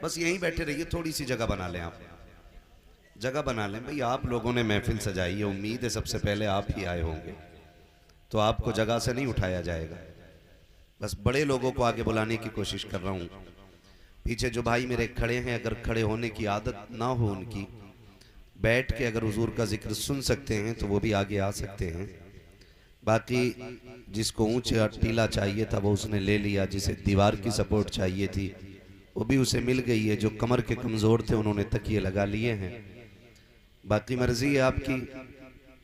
बस यहीं बैठे रहिए, थोड़ी सी जगह बना लें, आप जगह बना लें भाई। आप लोगों ने महफिल सजाई है, उम्मीद है सबसे पहले आप ही आए होंगे, तो आपको जगह से नहीं उठाया जाएगा। बस बड़े लोगों को आगे बुलाने की कोशिश कर रहा हूँ। पीछे जो भाई मेरे खड़े हैं, अगर खड़े होने की आदत ना हो उनकी, बैठ के अगर हुजूर का जिक्र सुन सकते हैं तो वो भी आगे आ सकते हैं। बाकी जिसको ऊंचे टीला चाहिए था वो उसने ले लिया, जिसे दीवार की सपोर्ट चाहिए थी वो भी उसे मिल गई है। जो कमर के कमज़ोर थे उन्होंने तकिए लगा लिए हैं। बाकी मर्जी है आपकी,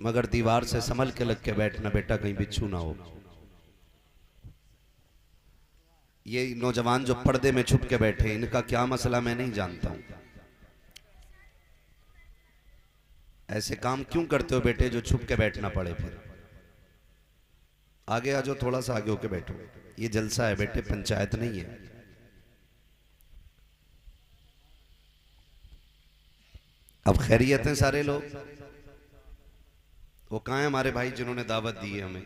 मगर दीवार से संभल के लग के बैठना बेटा, कहीं बिच्छू ना हो। ये नौजवान जो पर्दे में छुप के बैठे हैं, इनका क्या मसला मैं नहीं जानता हूं। ऐसे काम क्यों करते हो बेटे जो छुप के बैठना पड़े? फिर आगे आ जाओ, थोड़ा सा आगे होके बैठो। ये जलसा है बेटे, पंचायत नहीं है। अब खैरियत हैं सारे लोग? वो कहाँ है हमारे भाई जिन्होंने दावत दी है हमें?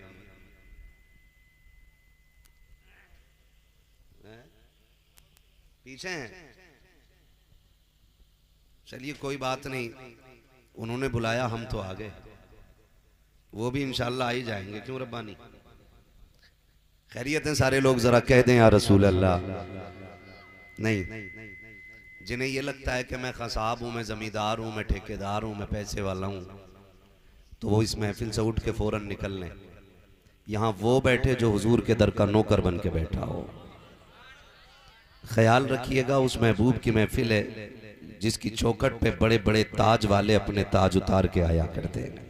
पीछे हैं? चलिए कोई बात नहीं, उन्होंने बुलाया, हम तो आ गए। वो भी इंशाल्लाह आ ही जाएंगे, क्यों रब्बानी? खैरियत हैं सारे लोग? जरा कह दें या रसूल अल्लाह। नहीं, जिन्हें ये लगता है कि मैं खसाब हूं, मैं जमींदार हूं, मैं ठेकेदार हूं, मैं पैसे वाला हूं, तो वो इस महफिल से उठ के फौरन निकल लें। यहां वो बैठे जो हुजूर के दर का नौकर बन के बैठा हो। ख्याल रखिएगा, उस महबूब की महफिल है जिसकी चौखट पे बड़े बड़े ताज वाले अपने ताज उतार के आया करते हैं।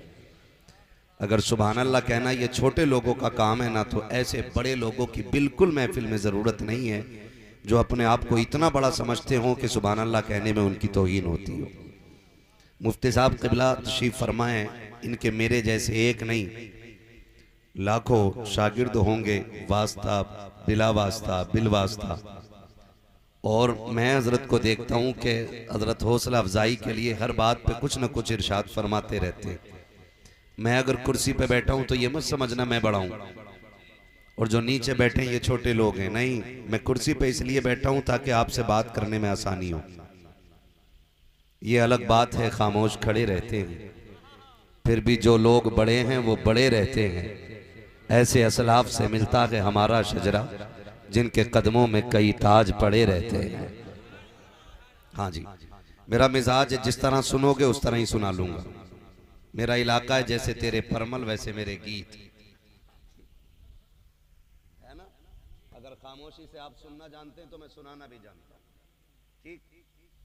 अगर सुभान अल्लाह कहना ये छोटे लोगों का काम है ना, तो ऐसे बड़े लोगों की बिल्कुल महफिल में ज़रूरत नहीं है जो अपने आप को इतना बड़ा समझते हों कि सुभान अल्लाह कहने में उनकी तौहीन होती हो। मुफ्ती साहब क़िबला तशरीफ़ फरमाएं, इनके मेरे जैसे एक नहीं लाखों शागिर्द होंगे, वास्ता बिला वास्ता बिल वास्ता। और मैं हज़रत को देखता हूँ कि हज़रत हौसला अफजाई के लिए हर बात पे कुछ न कुछ इरशाद फरमाते रहते हैं। मैं अगर कुर्सी पे बैठा हूँ तो ये मत समझना मैं बड़ा हूँ और जो नीचे बैठे हैं ये छोटे लोग हैं। नहीं, मैं कुर्सी पे इसलिए बैठा हूँ ताकि आपसे बात करने में आसानी हो। ये अलग बात है खामोश खड़े रहते हैं, फिर भी जो लोग बड़े हैं वो बड़े रहते हैं। ऐसे असलाफ से मिलता है हमारा शजरा, जिनके कदमों में कई ताज पड़े रहते हैं। हाँ जी, मेरा मिजाज है, जिस तरह सुनोगे उस तरह ही सुना लूंगा। मेरा इलाका है जैसे तेरे परमल वैसे मेरे गीत, है ना? अगर खामोशी से आप सुनना जानते हैं तो मैं सुनाना भी जानता हूँ। ठीक,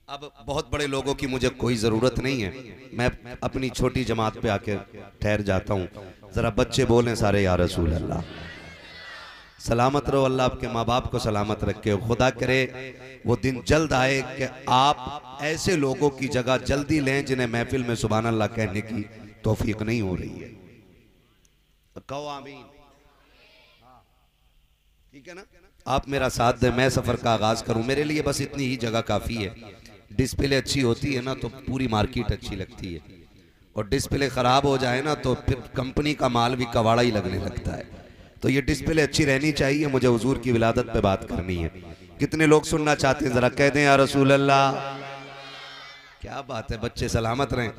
अब बहुत बड़े लोगों की मुझे कोई जरूरत नहीं है, मैं अपनी छोटी जमात पे आके ठहर जाता हूँ। जरा बच्चे बोलें सारे या रसूल अल्लाह। सलामत रहो, अल्लाह आपके माँ बाप को सलामत रखे। खुदा करे वो दिन जल्द आए कि आप ऐसे लोगों की जगह जल्दी लें जिन्हें महफिल में सुभान अल्लाह कहने की तौफीक नहीं हो रही है। कहो आमीन। ठीक है ना? आप मेरा साथ दें, मैं सफर का आगाज करूं। मेरे लिए बस इतनी ही जगह काफी है। डिस्प्ले अच्छी होती है ना तो पूरी मार्केट अच्छी लगती है, और डिस्प्ले खराब हो जाए ना तो फिर कंपनी का माल भी कवाड़ा ही लगने लगता है। तो ये डिस्प्ले अच्छी रहनी चाहिए। मुझे हुजूर की विलादत पे बात करनी है। कितने लोग सुनना चाहते हैं? जरा कह दें या रसूल अल्लाह। क्या बात है, बच्चे सलामत रहें।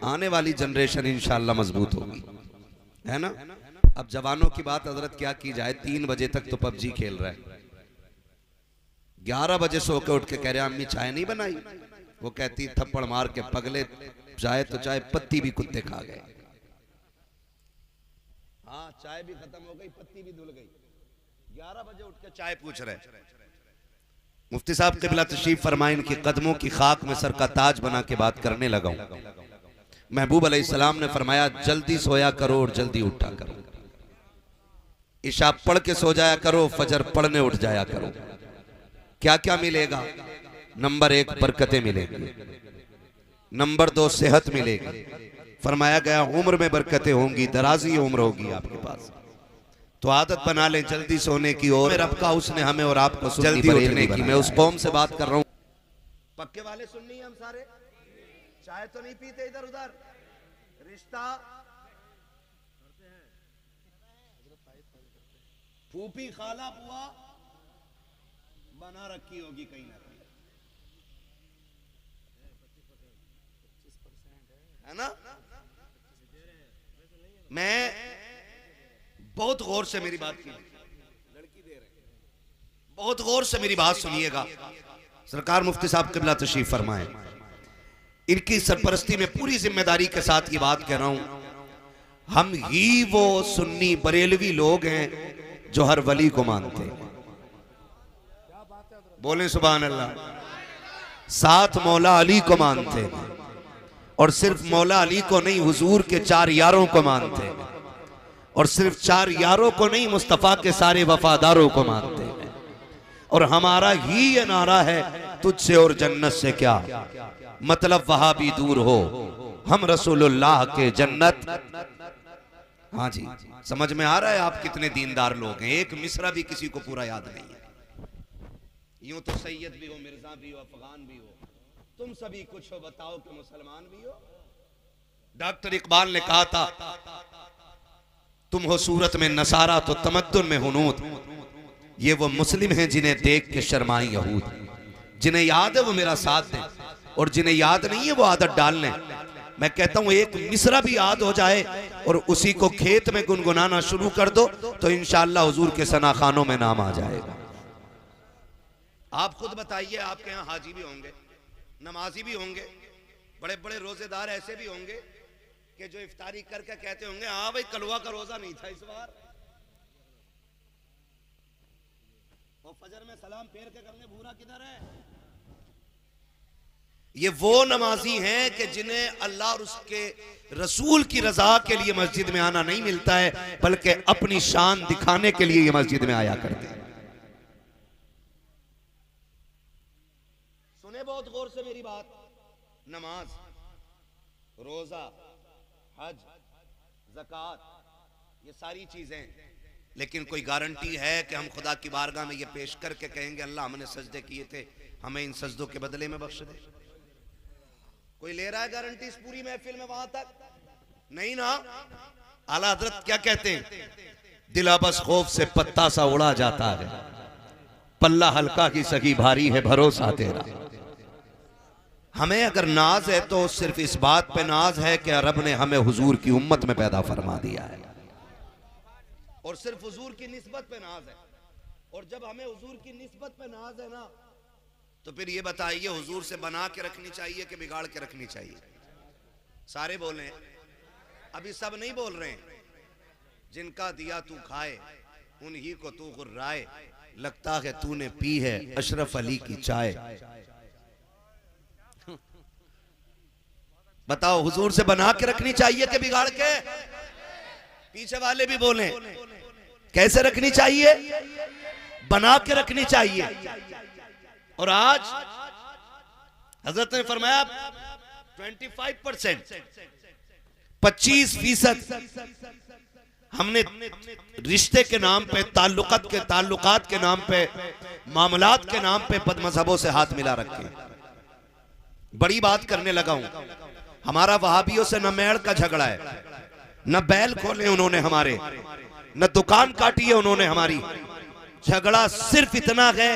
आने वाली जनरेशन इंशाल्लाह मजबूत होगी, है ना? अब जवानों की बात हजरत क्या की जाए, 3 बजे तक तो पबजी खेल रहा है। 11 बजे सो के उठ के कह रहे अम्मी चाय नहीं बनाई। वो कहती थप्पड़ मार के, पगले चाय तो चाय पत्ती भी कुत्ते खा गए। हाँ, चाय भी खत्म हो गई, पत्ती भी धुल गई। 11 बजे उठ के चाय पूछ रहे। मुफ्ती साहब क़िबला तशरीफ फरमाए, इनके कदमों की खाक में सर का ताज बना के बात करने लगा हूं। महबूब अलैहिस्सलाम ने फरमाया जल्दी सोया करो और जल्दी उठा करो। इशा पढ़ के सो जाया करो, फजर पढ़ने उठ जाया करो। क्या क्या मिलेगा? नंबर 1 बरकतें मिलेंगी, नंबर 2 सेहत मिलेगी। फरमाया गया उम्र में बरकतें होंगी, दराजी उम्र होगी आपके पास। तो आदत बना ले जल्दी सोने की, और रब का उसने हमें और आपको जल्दी उठने की। मैं उस कौम से बात कर रहा हूँ। पक्के वाले सुन्नी हम सारे, चाय तो नहीं पीते इधर उधर, रिश्ता फूफी खाला बुआ बना रखी होगी कहीं ना कहीं। मैं बहुत गौर से मेरी बात की, बहुत गौर से मेरी बात सुनिएगा। सरकार मुफ्ती साहब क़िबला तशरीफ फरमाए, इनकी सरपरस्ती में पूरी जिम्मेदारी के साथ ये बात कह रहा हूं। हम ही वो सुन्नी बरेलवी लोग हैं जो हर वली को मानते हैं। बोलें सुभान अल्लाह। साथ मौला अली को मानते हैं, और सिर्फ मौला अली को नहीं, हुजूर के 4 यारों को मानते हैं, और सिर्फ 4 यारों को नहीं, मुस्तफ़ा के सारे वफादारों को मानते हैं। और हमारा ही ये नारा है, तुझसे और जन्नत से क्या मतलब, वहां भी दूर हो, हम रसूलुल्लाह के जन्नत। हाँ जी, समझ में आ रहा है आप कितने दीनदार लोग हैं। एक मिसरा भी किसी को पूरा याद नहीं है। यूं तो सैयद भी हो, मिर्जा भी हो, अफगान भी हो, तुम सभी कुछ हो, बताओ कि मुसलमान भी हो। डॉक्टर इकबाल ने कहा था, तुम हो सूरत में नसारा तो तमद्दुन में हुनूद। ये वो मुस्लिम हैं जिन्हें देख के शर्माई यहूद। जिन्हें याद है वो मेरा साथ दें, और जिन्हें याद नहीं है वो आदत डाल लें। मैं कहता हूं एक मिसरा भी याद हो जाए और उसी को खेत में गुनगुनाना शुरू कर दो तो इंशाअल्लाह हुजूर के सनाखानों में नाम आ जाएगा। आप खुद बताइए, आपके यहाँ हाजी भी होंगे, नमाजी भी होंगे, बड़े बड़े रोजेदार ऐसे भी होंगे कि जो इफ्तारी करके कहते होंगे, हाँ भाई कलवा का रोजा नहीं था इस बार, और फजर में सलाम फेर के करने भूरा किधर है। ये वो नमाजी हैं कि जिन्हें अल्लाह और उसके रसूल की रजा के लिए मस्जिद में आना नहीं मिलता है, बल्कि अपनी शान दिखाने के लिए ये मस्जिद में आया करते हैं। सुने बहुत गौर से मेरी बात। नमाज, रोजा, हज, ज़कात, ये सारी चीजें, लेकिन कोई गारंटी है कि हम खुदा की बारगाह में ये पेश करके कहेंगे अल्लाह हमने सजदे किए थे, हमें इन सजदों के बदले में बख्श दे? कोई ले रहा है गारंटी इस पूरी महफिल में? वहां तक नहीं ना। आला हजरत क्या कहते हैं, दिला बस खौफ से पत्ता सा उड़ा जाता है, पल्ला हल्का की सगी भारी है भरोसा तेरा। हमें अगर नाज है तो सिर्फ इस बात पे नाज है कि रब ने हमें हुजूर की उम्मत में पैदा फरमा दिया है, और सिर्फ हुजूर की निस्बत पे नाज है। और जब हमें हुजूर की निस्बत पे नाज है ना, तो फिर ये बताइए हुजूर से बना के रखनी चाहिए कि बिगाड़ के रखनी चाहिए? सारे बोलें, अभी सब नहीं बोल रहे हैं। जिनका दिया तू खाए, उन्हीं को तू गुर्राए, लगता है तूने पी है अशरफ अली की चाय। बताओ हुजूर से बना के रखनी चाहिए कि बिगाड़ के? पीछे वाले भी बोलें, कैसे रखनी चाहिए? बना के रखनी चाहिए। और आज हजरत ने फरमाया 25%, 25% हमने रिश्ते के नाम पे, ताल्लुकात के नाम पे, मामलात के नाम पे बदमज़हबों से हाथ मिला रखे। बड़ी बात करने लगा हूं। हमारा वहाबियों से न मेड़ का झगड़ा है, न बैल खोले उन्होंने हमारे, न दुकान काटी है उन्होंने हमारी। झगड़ा सिर्फ इतना है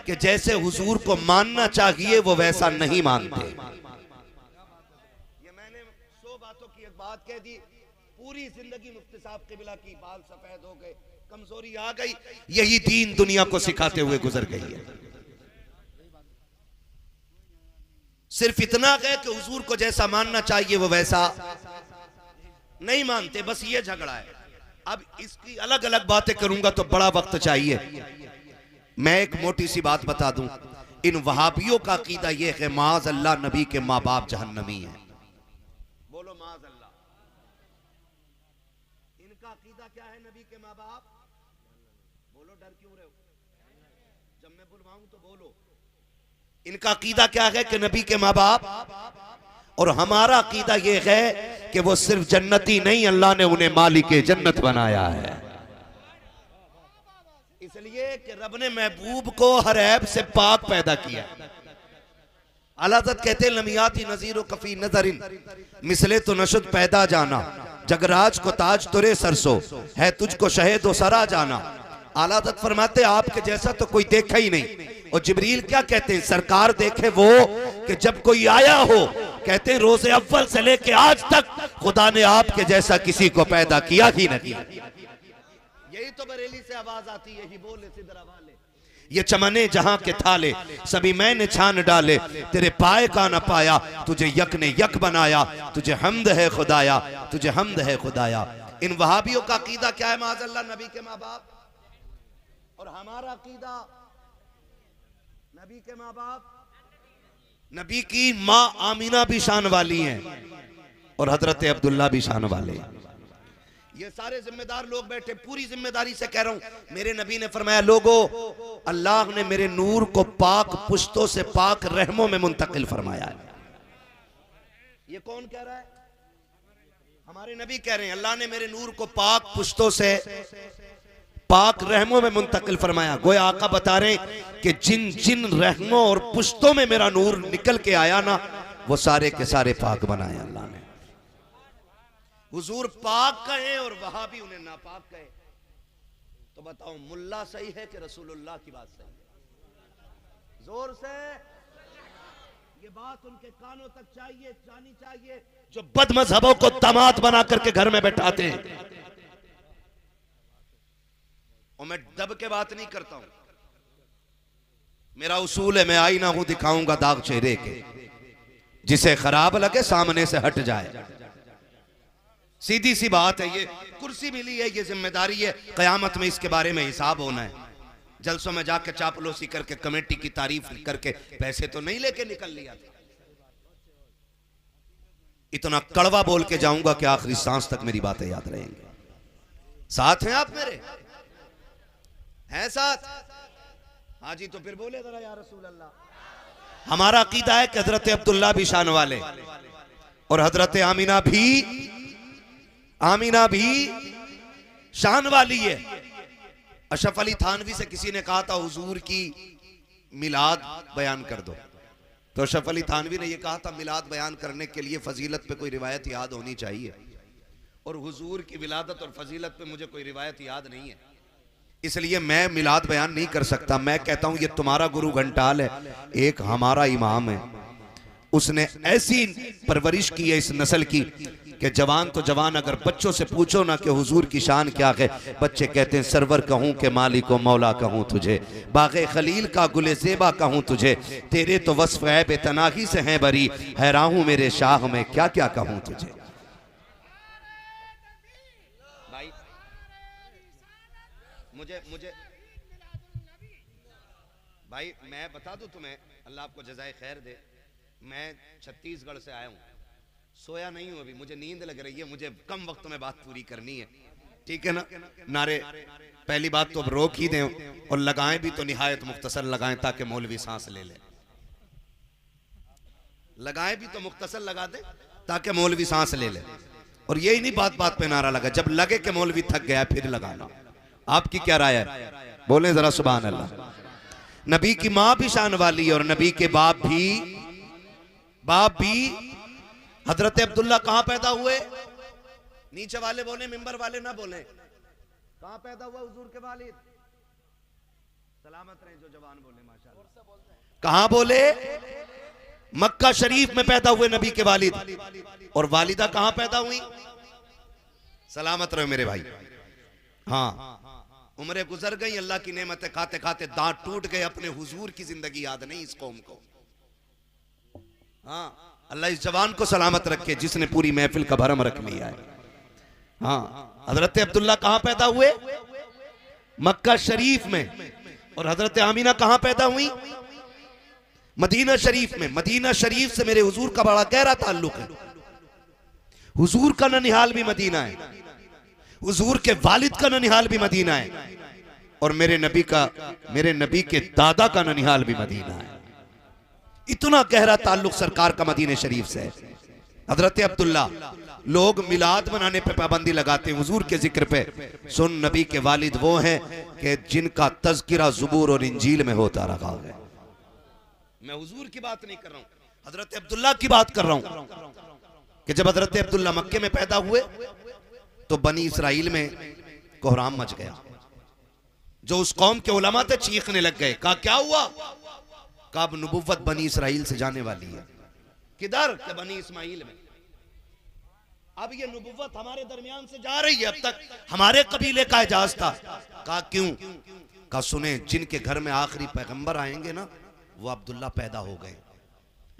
कि जैसे हुजूर को मानना चाहिए वो वैसा नहीं मानते। ये मैंने 100 बातों की एक बात कह दी, पूरी जिंदगी मुफ्ती साहब क़िबला की, बाल सफेद हो गए, कमजोरी आ गई, यही दीन दुनिया को सिखाते हुए गुजर गई है। सिर्फ इतना है कि हुजूर को जैसा मानना चाहिए वो वैसा नहीं मानते, बस ये झगड़ा है। अब इसकी अलग अलग बातें करूंगा तो बड़ा वक्त चाहिए। मैं एक मोटी सी बात बता दूं, इन वहाबियों का अकीदा यह है माज अल्लाह नबी के माँ बाप जहन्नमी है। बोलो माज अल्लाह। इनका अकीदा क्या है? नबी के माँ बाप। बोलो, डर क्यों रहे हो? जब मैं बुलवाऊं तो बोलो। इनका अकीदा क्या है कि नबी के माँ बाप, और हमारा अकीदा यह है कि वो सिर्फ जन्नती नहीं, अल्लाह ने उन्हें मालिके जन्नत बनाया है। इसलिए कि रब ने महबूब को हर ऐब से पाक पैदा किया। आला हज़रत कहते लमियाती नज़ीर कफी नजरिन मिसले तो नशुद पैदा जाना, जगराज को ताज तुरे सरसो है तुझको शहेद व सरा जाना। आला हज़रत फरमाते आपके जैसा तो कोई देखा ही नहीं। और जिब्रील क्या कहते हैं? सरकार देखे वो कि जब कोई आया हो कहते हैं रोजे अव्वल से लेके आज तक खुदा ने आपके जैसा किसी को पैदा किया ही नहीं। यही तो बरेली से आवाज आती है, ही बोले सिदरा वाले, ये चमने जहां के थाले सभी मैंने छान डाले, तेरे पाए का न पाया, तुझे यक ने यक बनाया, तुझे हमद है खुदाया, तुझे हमद है खुदाया। इन वहाबियों का अकीदा क्या है? माज़अल्लाह नबी के माँ बाप, और हमारा अकीदा नबी के माँ बाप, नबी की माँ आमीना भी शान वाली हैं और हजरत अब्दुल्ला भी शान वाले हैं। ये सारे जिम्मेदार लोग बैठे, पूरी जिम्मेदारी से कह रहा हूं। मेरे नबी ने फरमाया, लोगों अल्लाह ने मेरे नूर को पाक पुश्तों से पाक रहमों में मुंतकिल फरमाया है। ये कौन कह रहा है? हमारे नबी कह रहे हैं, अल्लाह ने मेरे नूर को पाक पुश्तों से पाक रहमों में मुंतकिल फरमाया। गोया आका बता रहे कि जिन जिन रहमों और पुश्तों में मेरा नूर निकल के आया ना, वो सारे के सारे पाक बनाए अल्लाह ने। हुजूर पाक कहे और वहाबी उन्हें नापाक कहे, तो बताओ मुल्ला सही है कि रसूलुल्लाह की बात सही है? जोर से ये बात उनके कानों तक चाहिए, जानी चाहिए, जो बदमज़हबों को दामाद बना करके घर में बैठाते हैं। और मैं दब के बात नहीं करता हूं, मेरा उसूल है, मैं आईना हूं, दिखाऊंगा दाग चेहरे के, जिसे खराब लगे सामने से हट जाए। सीधी सी बात है। ये कुर्सी मिली है, ये जिम्मेदारी है, कयामत में इसके बारे में हिसाब होना है। जलसों में जाके चापलूसी करके कमेटी की तारीफ करके पैसे तो नहीं लेके निकल लिया था। इतना कड़वा बोल के जाऊंगा कि आखिरी सांस तक मेरी बातें याद रहेंगी। साथ हैं आप मेरे? हैं साथ? हाँ जी, तो फिर बोले जरा या रसूल अल्लाह। हमारा अकीदा है कि हजरत अब्दुल्ला भी शान वाले और हजरत आमीना भी शान वाली है। अशरफ अली थानवी से किसी ने कहा था हुजूर की मिलाद बयान कर दो, तो अशरफ अली थानवी ने यह कहा था मिलाद बयान करने के लिए फजीलत पे कोई रिवायत याद होनी चाहिए, और हुजूर की विलादत और फजीलत पे मुझे कोई रिवायत याद नहीं है, इसलिए मैं मिलाद बयान नहीं कर सकता। मैं कहता हूं ये तुम्हारा गुरु घंटाल है, एक हमारा इमाम है, उसने ऐसी परवरिश की है इस नस्ल की कि जवान तो जवान, अगर बच्चों से पूछो ना कि हुजूर की शान क्या है, बच्चे कहते हैं सरवर कहूं कि मालिक व मौला कहूं तुझे, बाग़े खलील का गुले ज़ेबा कहूं तुझे, तेरे तो वस्फ़ है बेतनाही से हैं बरी, हैरान हूं मेरे शाह में क्या क्या कहूं तुझे। भाई मुझे भाई मैं बता दूं तुम्हें, अल्लाह आपको जज़ाए खैर दे, मैं छत्तीसगढ़ से आया हूं, सोया नहीं हूं अभी, मुझे नींद लग रही है, मुझे कम वक्त में बात पूरी करनी है, ठीक है ना? नारे पहली बात तो अब रोक ही दें, और लगाएं भी तो निहायत मुख्तसर लगाएं ताकि मौलवी सांस ले ले। लगाएं भी तो मुख्तसर लगा दे ताकि मौलवी सांस ले ले, और यही नहीं बात बात पे नारा लगा, जब लगे कि मौलवी थक गया फिर लगाना। आपकी क्या राय है? बोले जरा सुभान अल्लाह। नबी की माँ भी शान वाली और नबी के बाप भी हजरत अब्दुल्ला कहां पैदा हुए? नीचे वाले बोले, मिंबर वाले ना बोले, कहां पैदा हुआ हुजूर के वालिद? सलामत रहे जो जवान बोले माशाअल्लाह। कहां बोले? मक्का शरीफ में पैदा हुए नबी के वालिद, और वालिदा कहां पैदा हुई? सलामत रहे मेरे भाई। हाँ, उम्रें गुजर गई, अल्लाह की नेमतें खाते खाते दांत टूट गए, अपने हुजूर की जिंदगी याद नहीं इस कौम को। हाँ, अल्लाह इस जवान को सलामत रखे जिसने पूरी महफिल का भरम रख लिया है। हाँ, हजरत अब्दुल्ला कहां पैदा हुए? मक्का शरीफ में। और हजरत आमीना कहां पैदा हुई? मदीना शरीफ में। मदीना शरीफ से मेरे हुजूर का बड़ा गहरा ताल्लुक है। हुजूर का ननिहाल भी मदीना है, हुजूर के वालिद का ननिहाल भी मदीना है, और मेरे नबी के दादा का ननिहाल भी मदीना है। इतना गहरा ताल्लुक सरकार का मदीने शरीफ से है। हजरत अब्दुल्ला, लोग मिलाद मनाने पे पाबंदी लगाते हैं हुजूर के जिक्र पे, सुन नबी के वालिद वो हैं कि जिनका तज़किरा ज़ुबूर और इंजील में होता रहा है। मैं हुजूर की बात नहीं कर रहा हूं, हजरत अब्दुल्ला की बात कर रहा हूं कि जब हजरत अब्दुल्ला मक्के में पैदा हुए तो बनी इसराइल में कोहराम मच गया। जो उस कौम के उलमा थे चीखने लग गए, कहा क्या हुआ? कब नबुव्वत बनी इसराइल से जाने वाली है। किधर के बनी इस्माइल में। अब ये नबुव्वत हमारे दरमियान से जा रही है, अब तक हमारे कबीले का एजाज था। कहा क्यों? कहा सुने, जिनके घर में आखिरी पैगंबर आएंगे ना वो अब्दुल्ला पैदा हो गए।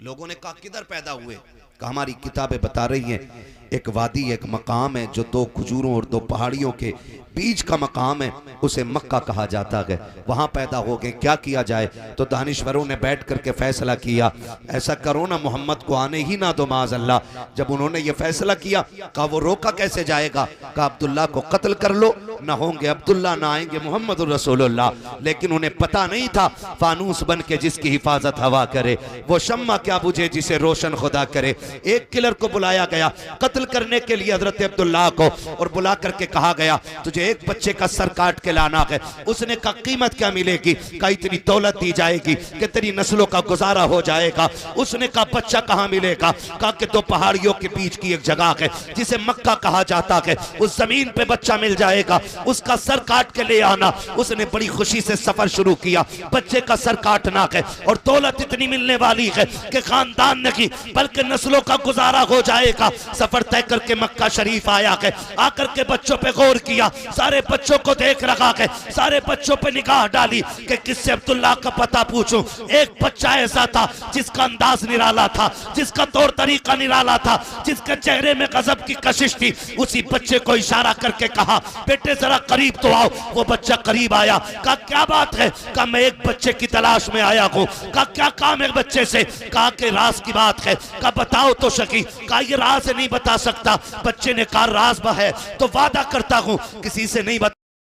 लोगों ने कहा किधर पैदा हुए? कहा हमारी किताबें बता रही हैं एक वादी, एक मकाम है जो दो खजूरों और दो पहाड़ियों के बीच का मकाम है, उसे मक्का कहा जाता है, वहां पैदा हो गए। क्या किया जाए? तो दानिश्वरों ने बैठ करके फैसला किया, ऐसा करो ना मोहम्मद को आने ही ना दो माज़अल्लाह। जब उन्होंने ये फैसला किया, कहा वो रोका कैसे जाएगा? कहा अब्दुल्ला को कत्ल कर लो, ना होंगे अब्दुल्ला ना आएंगे मोहम्मद रसूलुल्लाह। लेकिन उन्हें पता नहीं था फानूस बन के जिसकी हिफाजत हवा करे वो शम्मा क्या बुझे जिसे रोशन खुदा करे। एक किलर को बुलाया गया कत्ल करने के लिए हजरत अब्दुल्ला को, और बुला करके कहा गया तुझे एक बच्चे का सर काट के लाना है। उसने कहा कीमत क्या मिलेगी? कहा इतनी दौलत दी जाएगी कि तेरी नस्लों का गुजारा हो जाएगा। उसने कहा बच्चा कहाँ मिलेगा? कहा कि दो पहाड़ियों के बीच की एक जगह है जिसे मक्का कहा जाता है, उस जमीन पे बच्चा मिल जाएगा, उसका सर काट के ले आना। उसने बड़ी खुशी से सफर शुरू किया, बच्चे का सर काटना है और दौलत इतनी मिलने वाली है कि खानदान नहीं बल्कि नस्लों का गुजारा हो जाएगा। सफर तय करके मक्का शरीफ आया है, आकर के बच्चों पे गौर किया, सारे बच्चों को देख रखा है, सारे बच्चों पे निगाह डाली कि किससे अब्दुल्ला का पता पूछूं। एक बच्चा ऐसा था जिसका अंदाज निराला था, जिसका तौर तरीका निराला था, जिसके चेहरे में गजब की कशिश थी। उसी बच्चे को इशारा करके कहा बेटे जरा करीब तो आओ। वो बच्चा करीब आया, कहा क्या बात है? कहा मैं एक बच्चे की तलाश में आया हूँ। कहा क्या काम है बच्चे से? कहा कि राज की बात है। कहा बताओ तो सकी। कहा ये राज नहीं बता सकता। बच्चे ने कहा राज है तो वादा करता हूँ किसी से नहीं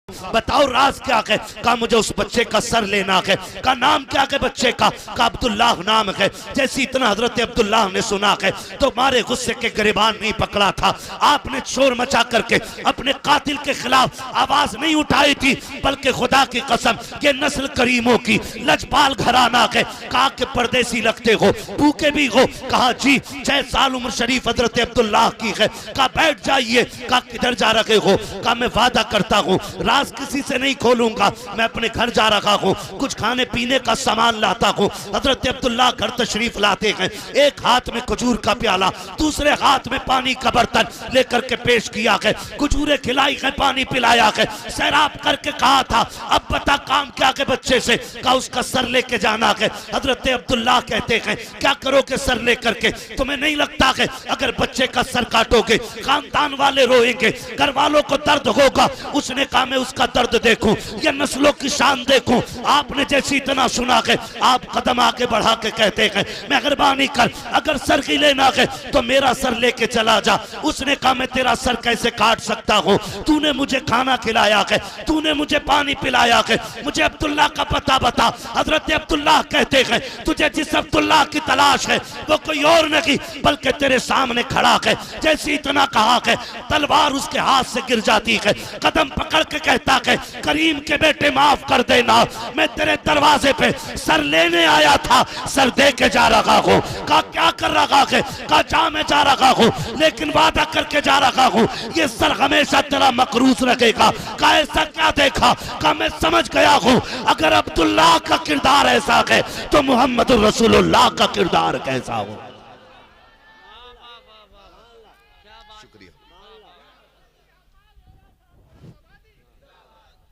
बताओ राज क्या है? कहा मुझे उस बच्चे का सर लेना है। कहा नाम क्या है बच्चे का? कहा अब्दुल्ला नाम है। जैसे इतना हजरत अब्दुल्ला ने सुना है तो मारे गुस्से के गिरबान नहीं पकड़ा था। आपने शोर मचा करके अपने कातिल के खिलाफ आवाज नहीं उठाई थी, बल्कि खुदा की कसम ये नस्ल करीमों की लजपाल घराना है। कहा कि परदेसी लगते हो, भूखे भी हो? कहा जी 6 साल उम्र शरीफ हजरत अब्दुल्ला की है। कहा बैठ जाइए। कहा किधर जा रहे हो? कहा मैं वादा करता हूँ राज किसी से नहीं खोलूंगा, मैं अपने घर जा रहा हूँ, कुछ खाने पीने का सामान लाता हूँ। हजरत अब्दुल्ला घर तशरीफ लाते हैं, एक हाथ में खजूर का प्याला, दूसरे हाथ में पानी का बर्तन लेकर के पेश किया है, खजूरें खिलाई है, पानी पिलाया है, सैराब करके कहा था अब बता काम क्या है बच्चे से? कहा उसका सर लेके जाना है। हजरत अब्दुल्ला कहते हैं क्या करोगे सर लेकर के? तुम्हें नहीं लगता है अगर बच्चे का सर काटोगे खानदान वाले रोएंगे, घर वालों को दर्द होगा? उसने कहा मैं उसका दर्द देखूं या नस्लों की शान देखूं? आपने जैसे इतना सुना है आप कदम आके बढ़ा के कहते हैं मेहरबानी कर अगर सर की लेना है तो मेरा सर लेके चला जा। उसने कहा मैं तेरा सर कैसे काट सकता हूं? तूने मुझे खाना खिलाया है, तूने मुझे पानी पिलाया है, मुझे अब्दुल्ला का पता बता। हजरत अब्दुल्ला कहते हैं तुझे जिस अब्दुल्ला की तलाश है वो कोई और नहीं बल्कि तेरे सामने खड़ा है। जैसे इतना कहा है तलवार उसके हाथ से गिर जाती है, कदम पकड़ के कहता है करीम के बेटे माफ कर देना, मैं तेरे दरवाजे पे सर लेने आया था, सर दे के जा रहा हूँ। कहा क्या कर रहा है? कहा जा मैं जा रहा हूँ लेकिन वादा करके जा रहा हूँ ये सर हमेशा तेरा मकरूज रखेगा। कहा ऐसा क्या देखा? कहा मैं समझ गया हूँ अगर अब्दुल्ला का किरदार ऐसा है तो मोहम्मद रसूलुल्लाह का किरदार कैसा हो।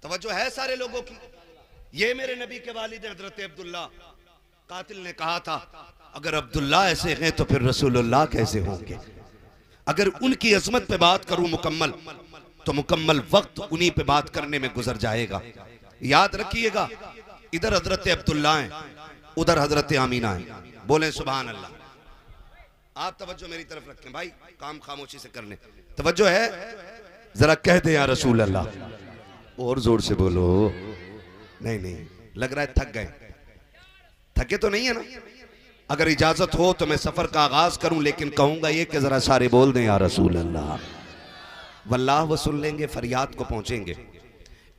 तवज्जो है सारे लोगों की? ये मेरे नबी के वालिद हजरत अब्दुल्ला। कातिल ने कहा था अगर अब्दुल्ला ऐसे हैं तो फिर रसूलुल्लाह कैसे होंगे? अगर उनकी अजमत पे बात करूं मुकम्मल तो मुकम्मल वक्त उन्हीं पे बात करने में गुजर जाएगा। याद रखिएगा इधर हजरत अब्दुल्ला हैं, उधर हजरत आमीना है। बोले सुभान अल्लाह। आप तवज्जो मेरी तरफ रखें भाई, काम खामोशी से करने। तवज्जो है? जरा कह दे या रसूल अल्लाह। और जोर से बोलो। नहीं नहीं लग रहा है थक गए। थके तो नहीं है ना? अगर इजाजत हो तो मैं सफर का आगाज करूं, लेकिन कहूंगा ये कि जरा सारे बोल दें या रसूल अल्लाह। वल्लाह वो सुन लेंगे, फरियाद को पहुंचेंगे।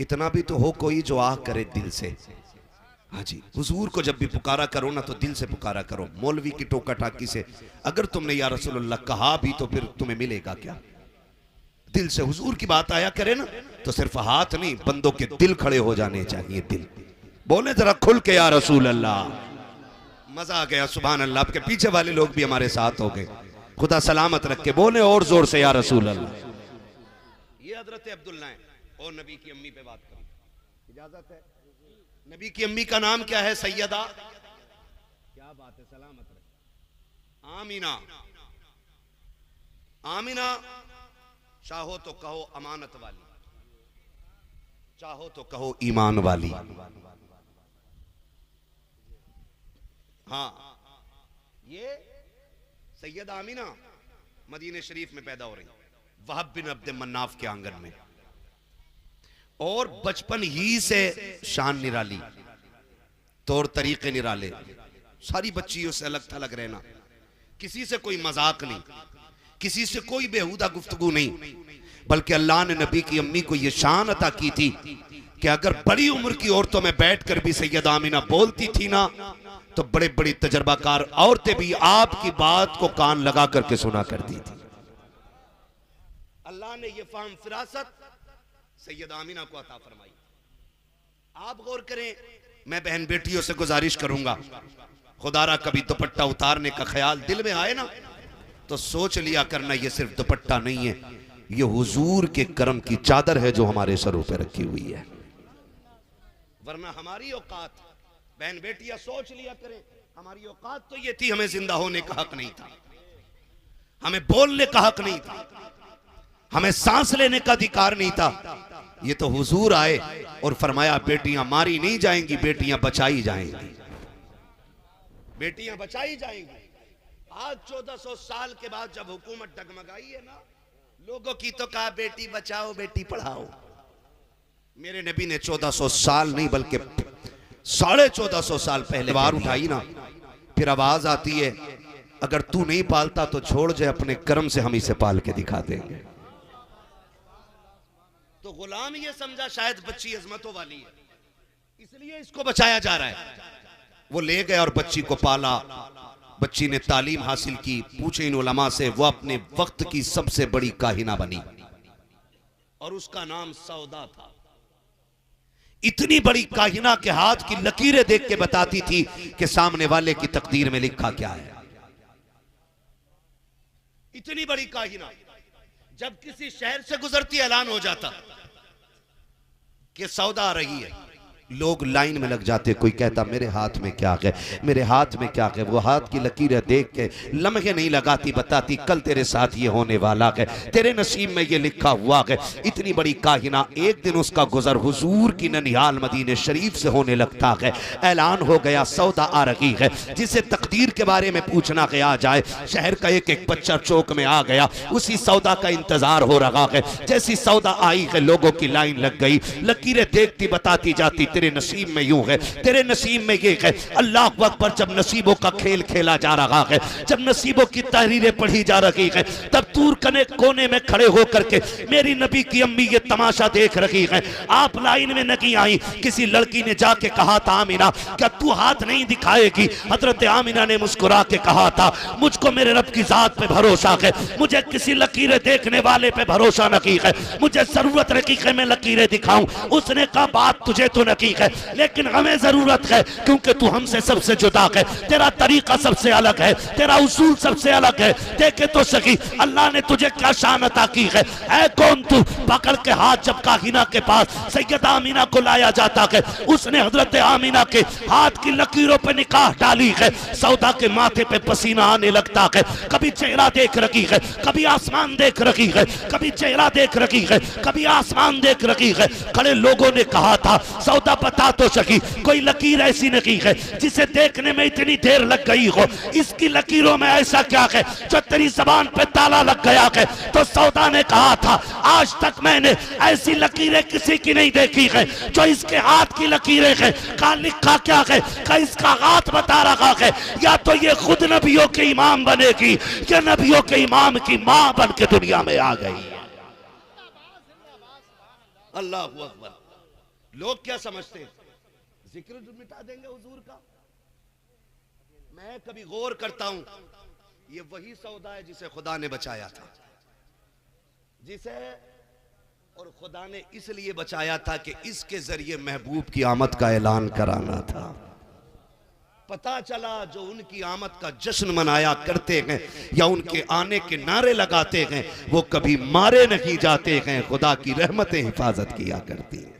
इतना भी तो हो कोई जो आह करे दिल से। हाँ जी, हुजूर को जब भी पुकारा करो ना तो दिल से पुकारा करो, मौलवी की टोका टाकी से। अगर तुमने या रसूल अल्लाह कहा भी तो फिर तुम्हें मिलेगा क्या? दिल से हुजूर की बात आया करे ना तो सिर्फ हाथ नहीं बंदों के दिल खड़े हो जाने चाहिए। दिल बोले जरा खुल के या रसूल अल्लाह। मजा आ गया, सुभान अल्लाह। आपके पीछे वाले लोग भी हमारे साथ हो गए, खुदा सलामत रख के बोले और जोर से या रसूल अल्लाह। ये हजरत अब्दुल्ला है और नबी की अम्मी पे बात करें, इजाजत है? नबी की अम्मी का नाम क्या है? सैयदा, क्या बात है, सलामत रहे, आमीना। आमीना चाहो तो कहो अमानत वाली, चाहो तो कहो ईमान वाली। हाँ, ये सैयद आमीना मदीने शरीफ में पैदा हो रही, वहब बिन अब्द मन्नाफ के आंगन में, और बचपन ही से शान निराली, तौर तरीके निराले, सारी बच्चियों से अलग थलग रहना, किसी से कोई मजाक नहीं, किसी से कोई बेहुदा गुफ्तगू नहीं, बल्कि अल्लाह ने नबी की अम्मी को यह शान अता की थी कि अगर बड़ी उम्र की औरतों में बैठकर भी सैयद आमीना बोलती थी ना, तो बड़े बड़ी तजर्बाकार औरतें भी आपकी बात को कान लगा करके सुना करती थी। अल्लाह ने यह फाहम फिरासत सैयद आमीना को अता फरमाई। आप गौर करें, मैं बहन बेटियों से गुजारिश करूंगा, खुदारा कभी दुपट्टा उतारने का ख्याल दिल में आए ना, तो सोच लिया करना ये सिर्फ दुपट्टा नहीं है, ये हुजूर के करम की चादर है जो हमारे सरों पे रखी हुई है। वरना हमारी औकात, बहन बेटियां सोच लिया करें, हमारी औकात तो ये थी, हमें जिंदा होने का हक नहीं था, हमें बोलने का हक नहीं था, हमें सांस लेने का अधिकार नहीं था। ये तो हुजूर आए और फरमाया बेटियां मारी नहीं जाएंगी, बेटियां बचाई जाएंगी, बेटियां बचाई जाएंगी। आज 1400 साल के बाद जब हुकूमत डगमगाई है ना, लोगों की तो कहा बेटी बचाओ बेटी पढ़ाओ। मेरे नबी ने 1400 साल नहीं बल्कि 1450 साल पहले बार उठाई ना, फिर आवाज आती है अगर तू नहीं पालता तो छोड़ जाए, अपने कर्म से हम इसे पाल के दिखा देंगे। तो गुलाम ये समझा शायद बच्ची अजमतों वाली है, इसलिए इसको बचाया जा रहा है। वो ले गए और बच्ची को पाला, बच्ची ने तालीम हासिल की, पूछे इन उलमा से, वो अपने वक्त की सबसे बड़ी काहिना बनी और उसका नाम सौदा था। इतनी बड़ी काहिना के हाथ की लकीरें देख के बताती थी कि सामने वाले की तकदीर में लिखा क्या है। इतनी बड़ी काहिना, जब किसी शहर से गुजरती ऐलान हो जाता कि सौदा आ रही है, लोग लाइन में लग जाते, कोई कहता मेरे हाथ में क्या है, मेरे हाथ में क्या है। वो हाथ की लकीरें देख के लम्हे नहीं लगाती, बताती कल तेरे साथ ये होने वाला है, तेरे नसीब में ये लिखा हुआ है। इतनी बड़ी काहिना, एक दिन उसका गुजर हुजूर की ननिहाल मदीने शरीफ से होने लगता है। ऐलान हो गया सौदा आ रही है। जिसे तकदीर के बारे में पूछना गया जाए, शहर का एक एक बच्चा चौक में आ गया, उसी सौदा का इंतजार हो रहा है। जैसी सौदा आई है, लोगों की लाइन लग गई, लकीरें देखती बताती जाती तेरे नसीब में यूं है, तेरे नसीब में ये है। अल्लाह अकबर, जब नसीबों का खेल खेला जा रहा है, जब नसीबों की तहरीरें पढ़ी जा रही है, तब दूर कोने में खड़े होकर के मेरी नबी की अम्मी ये तमाशा देख रही है। आप लाइन में नहीं आई, किसी लड़की ने जाके कहा था आमीना क्या तू हाथ नहीं दिखाएगी? हजरत आमीना ने मुस्कुरा के कहा था मुझको मेरे रब की जात पे भरोसा है, मुझे किसी लकीरें देखने वाले पे भरोसा नहीं है, मुझे जरूरत रखी है मैं लकीरें दिखाऊं। उसने कहा बात तुझे तो नहीं है, लेकिन हमें जरूरत है, क्योंकि तू हमसे सबसे जुदा है, तेरा तरीका सबसे अलग है, तेरा उसूल सबसे अलग है। देखे तो सही अल्लाह ने तुझे क्या शान अता की है। ऐ कौन तू? पकड़ के हाथ जब काहिना के पास सैयदा आमीना को लाया जाता है, उसने हजरत आमीना के हाथ की लकीरों पे निकाह डाली है। सौदा के माथे पे पसीना आने लगता है, कभी चेहरा देख रही है, कभी आसमान देख रही है, कभी चेहरा देख रही है, कभी आसमान देख रही है। खड़े लोगों ने कहा था सौदा बता तो सकी, कोई लकीर ऐसी नहीं है जिसे देखने में इतनी देर लग गई हो, इसकी लकीरों में ऐसा क्या है जो तेरी जबान पे ताला लग गया है? तो सौदा ने कहा था आज तक मैंने ऐसी लकीरें किसी की नहीं देखी है जो इसके हाथ की लकीरें हैं। कहा लिखा क्या है? कहा इसका हाथ बता रहा है, या तो ये खुद नबियों के इमाम बनेगी या नबियों के इमाम की मां बन के दुनिया में आ गई। अल्लाह अकबर। लोग क्या समझते हैं जिक्र मिटा देंगे हुजूर का? मैं कभी गौर करता हूं, ये वही सौदा है जिसे खुदा ने बचाया था, जिसे और खुदा ने इसलिए बचाया था कि इसके जरिए महबूब की आमद का ऐलान कराना था। पता चला जो उनकी आमद का जश्न मनाया करते हैं या उनके आने के नारे लगाते हैं वो कभी मारे नहीं जाते हैं, खुदा की रहमतें हिफाजत किया करती हैं।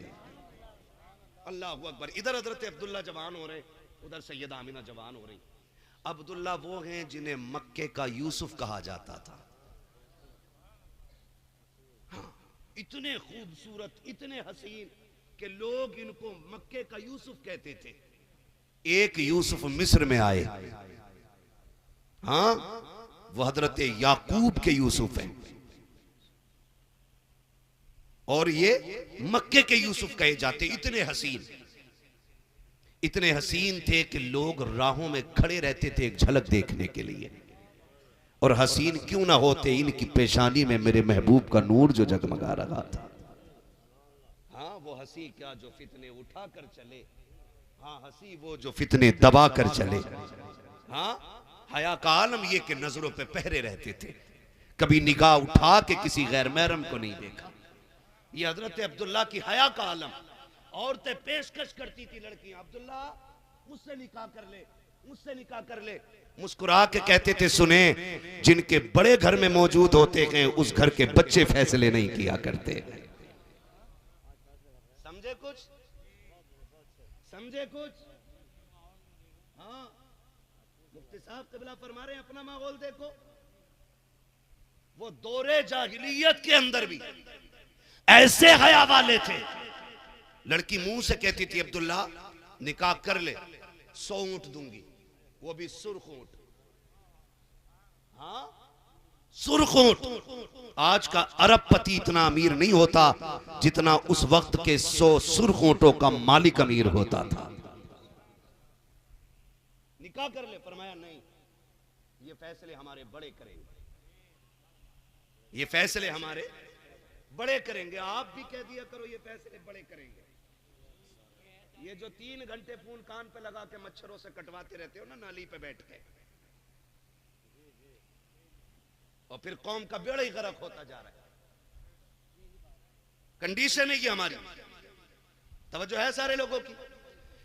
अल्लाह अकबर। इधर हजरत अब्दुल्ला जवान हो रहे, उधर सैयदा आमिना जवान हो रही। अब्दुल्ला वो हैं जिन्हें मक्के का यूसुफ कहा जाता था। हाँ, इतने खूबसूरत, इतने हसीन कि लोग इनको मक्के का यूसुफ कहते थे। एक यूसुफ मिस्र में आए, हाँ, वो हजरत याकूब के यूसुफ हैं और ये मक्के के यूसुफ कहे जाते। इतने हसीन थे कि लोग राहों में खड़े रहते थे एक झलक देखने के लिए। और हसीन क्यों ना होते, इनकी पेशानी में मेरे महबूब का नूर जो जगमगा रहा था। हाँ, वो हंसी क्या जो फितने उठा कर चले, हाँ हंसी वो जो फितने दबा कर चले। हाँ, हया का आलम ये कि नजरों पे पहरे रहते थे, कभी निगाह उठा के किसी गैर महरम को नहीं देखा। ये हजरत अब्दुल्ला की हया का आलम। औरतें पेशकश करती थी, लड़कियां, अब्दुल्ला मुझसे निकाह कर ले, मुझसे निकाह कर ले। मुस्कुरा के कहते थे, सुने, जिनके बड़े घर में मौजूद होते हैं उस घर के बच्चे फैसले नहीं किया करते। समझे कुछ? समझे कुछ? हाँ, मुफ्ती साहब क़िबला फरमा रहे हैं, अपना माहौल देखो। वो दौरे जाहिलियत के अंदर भी ऐसे हया वाले थे। लड़की मुंह से कहती थी, अब्दुल्ला निकाह कर ले, 100 ऊंट दूंगी, वो भी सुर्ख ऊंट। हाँ, सुर्ख ऊंट। आज का अरबपति इतना अमीर नहीं होता जितना उस वक्त के 100 सुर्ख ऊंटों का मालिक अमीर होता था। निकाह कर ले, फरमाया नहीं, ये फैसले हमारे बड़े करेंगे, ये फैसले हमारे बड़े करेंगे। आप भी कह दिया करो ये फैसले बड़े करेंगे। ये जो 3 घंटे फोन कान पे लगा के मच्छरों से कटवाते रहते हो ना नाली पे बैठ के, और फिर कौम का बेड़ा ही गर्क होता जा रहा है। कंडीशन है ये हमारी। तवज्जो है सारे लोगों की।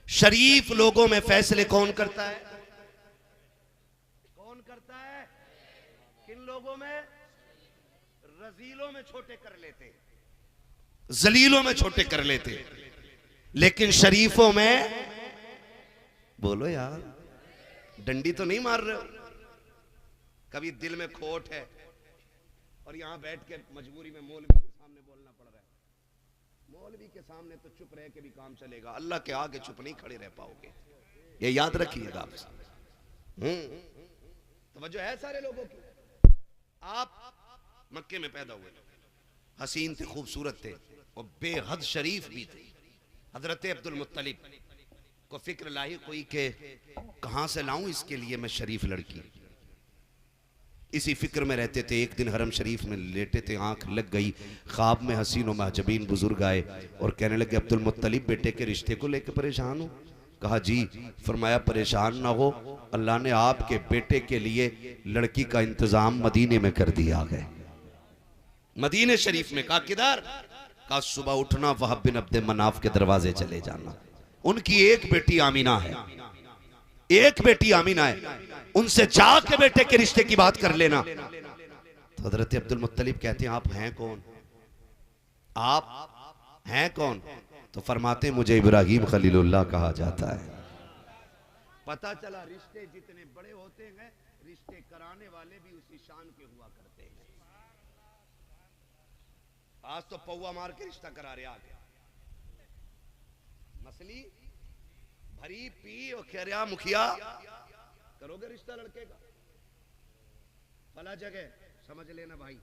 शरीफ लोगों में फैसले कौन करता है? कौन करता है? किन लोगों में? रजीलों में छोटे कर लेते, जलीलों में छोटे कर लेते, लेकिन शरीफों में, बोलो यार, डंडी तो नहीं मार रहे हो? कभी दिल में खोट है और यहां बैठ के मजबूरी में मौलवी के सामने बोलना पड़ रहा है। मौलवी के सामने तो चुप रह के भी काम चलेगा, अल्लाह के आगे चुप नहीं खड़े रह पाओगे, ये याद रखिएगा आप। तवज्जो है सारे लोगों की। आप मक्के में पैदा हुए, हसीन थे, खूबसूरत थे और बेहद शरीफ भी थे। हजरत अब्दुल मुत्तलिब को फिक्र लाई कोई के कहां से लाऊं इसके लिए मैं शरीफ लड़की। इसी फिक्र में रहते थे। एक दिन हरम शरीफ में लेटे थे, आंख लग गई, ख्वाब में हसीन और महजबीन बुजुर्ग आए और कहने लगे, अब्दुल मुत्तलिब बेटे के रिश्ते को लेकर परेशान हो? कहा जी। फरमाया परेशान ना हो, अल्लाह ने आपके बेटे के लिए लड़की का इंतजाम मदीने में कर दिया है। मदीने शरीफ में। कहा किधर? कहा सुबह उठना, वहाब बिन अब्द मनाफ के दरवाजे चले जाना। उनकी एक बेटी आमीना है, एक बेटी आमीना है, उनसे जाके बेटे के रिश्ते की बात कर लेना। तो हजरत अब्दुल मुत्तलिब कहते हैं, आप हैं कौन? आप हैं कौन? तो फरमाते, मुझे इब्राहिम खलीलुल्लाह कहा जाता है। पता चला रिश्ते जितने बड़े होते हैं, रिश्ते कराने वाले भी उसी शान के हुआ करते हैं। आज तो पौवा मार के रिश्ता करा रहे आगे, मसली भरी पी और कह रहा मुखिया करोगे रिश्ता लड़के का? फला जगह समझ लेना भाई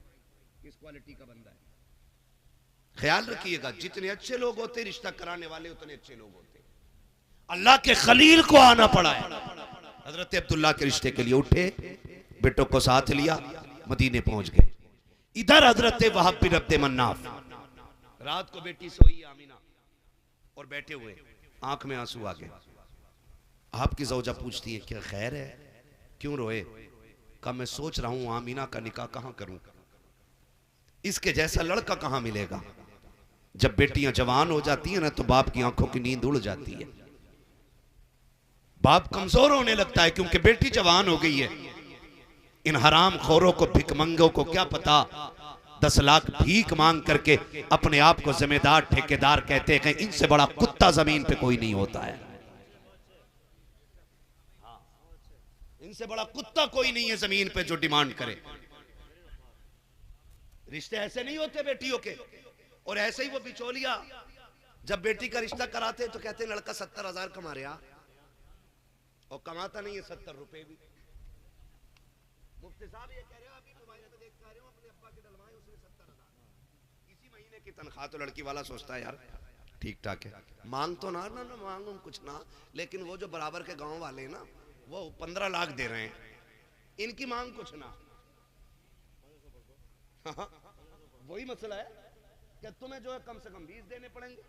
किस क्वालिटी का बंदा है। ख्याल रखिएगा, जितने अच्छे लोग होते रिश्ता कराने वाले उतने अच्छे लोग होते। अल्लाह के खलील को आना पड़ा है। हजरत अब्दुल्ला के रिश्ते के लिए उठे, बेटों को साथ लिया, मदीने पहुंच गए। इधर हजरत वहाब बिन अब्द मन्नाफ, रात को बेटी सोई आमीना और बैठे हुए, आंख में आंसू आ गए। आपकी ज़ौजा पूछती है, क्या खैर है, क्यों रोए? कहा मैं सोच रहा हूं आमीना का निकाह कहां करूं, इसके जैसा लड़का कहां मिलेगा। जब बेटियां जवान हो जाती हैं ना तो बाप की आंखों की नींद उड़ जाती है। बाप कमजोर होने लगता है क्योंकि बेटी जवान हो गई है। इन हराम खोरों को, भिकमंगों को क्या पता 10 लाख भीख मांग करके अपने आप को जिम्मेदार ठेकेदार कहते हैं। इनसे बड़ा कुत्ता जमीन पे कोई नहीं होता है। इनसे बड़ा कुत्ता कोई नहीं है जमीन पे जो डिमांड करे। रिश्ते ऐसे नहीं होते बेटियों के। और ऐसे ही वो बिचौलिया जब बेटी का रिश्ता कराते तो कहते हैं लड़का 70,000 कमा रहा, और कमाता नहीं है 70 रुपए भी। मुफ्ती साहब ये कह रहे हो, अभी मोबाइल पे देख पा रहे हो, अपने अब्बा के डलवाए उसने 70,000 इसी महीने की तनख्वाह। तो लड़की वाला सोचता है यार ठीक ठाक है, मांग तो ना ना ना मांगू कुछ ना, लेकिन वो जो बराबर के गांव वाले ना वो 15 लाख दे रहे हैं, इनकी मांग कुछ ना। वही मसला है कि तुम्हें जो है कम से कम 20 देने पड़ेंगे।